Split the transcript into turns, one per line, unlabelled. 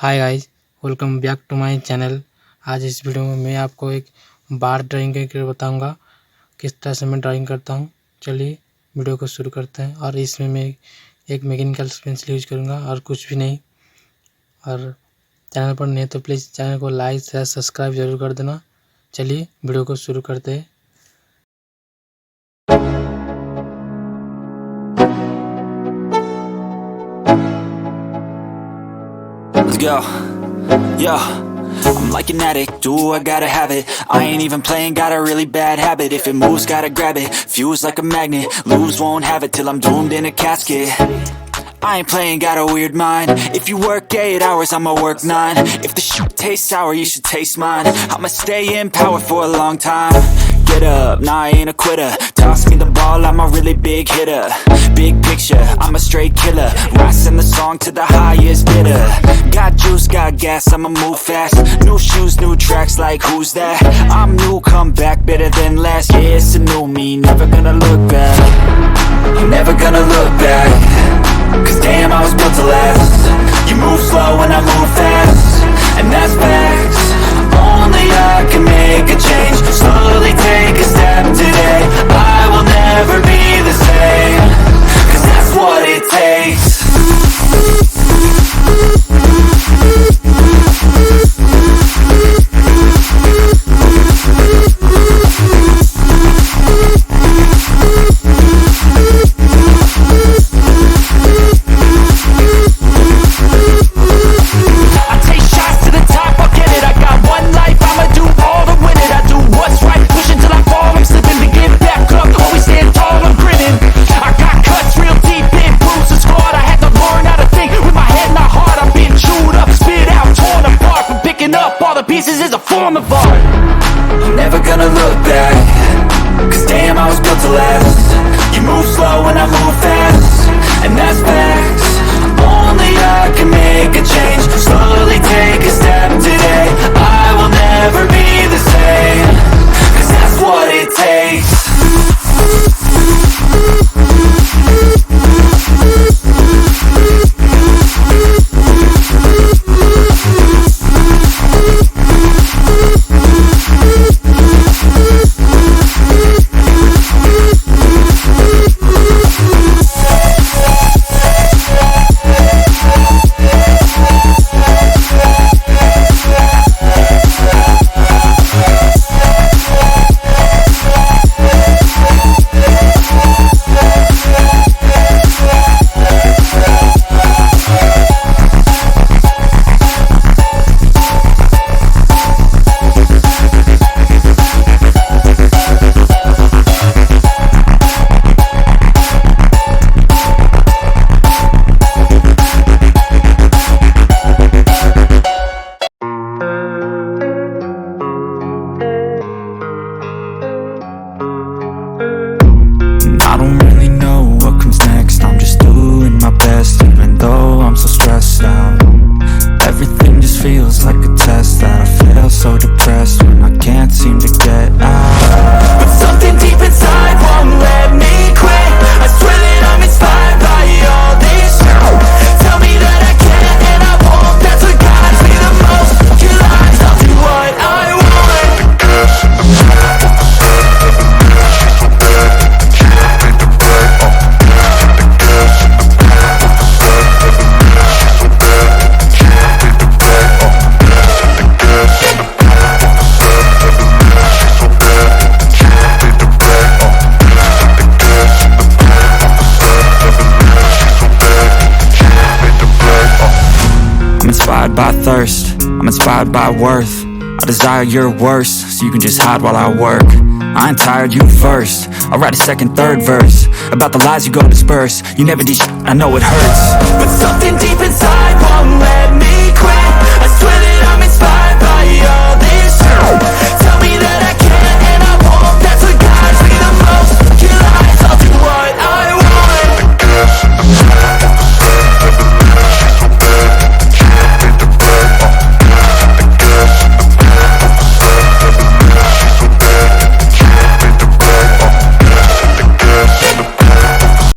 Hi guys, welcome back to my channel. आज इस video में मैं आपको एक बार ड्राइंग करके बताऊंगा किस तरह से मैं ड्राइंग करता हूं। चलिए वीडियो को शुरू करते हैं। और इसमें मैं एक मैकेनिकल पेंसिल यूज करूंगा और कुछ भी नहीं। और चैनल पर नहीं तो प्लीज़ चैनल को लाइक शेयर सब्सक्राइब जरूर कर देना। चलिए वीडियो को शुरू करते हैं।
Let's go. Yo, I'm like an addict, do I gotta have it. I ain't even playing, got a really bad habit. If it moves, gotta grab it, fuse like a magnet. Lose, won't have it till I'm doomed in a casket. I ain't playing, got a weird mind. If you work 8 hours, I'ma work 9. If the shit tastes sour, you should taste mine. I'ma stay in power for a long time. Get up, nah, I ain't a quitter. Toss me the ball, I'm a really big hitter. Big picture, I'm a straight killer. Rising the song to the highest bidder. Got juice, got gas, I'ma move fast. New shoes, new tracks, like who's that? I'm new, come back, better than last. Yeah, it's a new me, never gonna look back. I'm never gonna look back. Cause damn, I was built to last. You move slow and I move fast, and that's facts. Only I can make a change. Slowly take a step today. I will never be the same. Cause that's what it takes. Pieces is a form of art. I'm never gonna look back. Cause damn, I was built to last. You move slow and I move fast, and that's facts. Only I can make a change. Slowly take a step today. I will never be the same. Cause that's what it takes. I don't really know what comes next. I'm just doing my best, even though I'm so stressed out. Everything just feels like a test that I fail, so depressed when I can't seem to get out. But something deep inside won't let me quit. I swear that I'm inspired by all this shit. Tell me that I can and I won't. That's what guides me the most. Your lies, I'll do what I want. I'm inspired by thirst, I'm inspired by worth. I desire your worst, so you can just hide while I work. I ain't tired, you first. I'll write a second, third verse about the lies you go disperse. You never did shit, I know it hurts. But something deep inside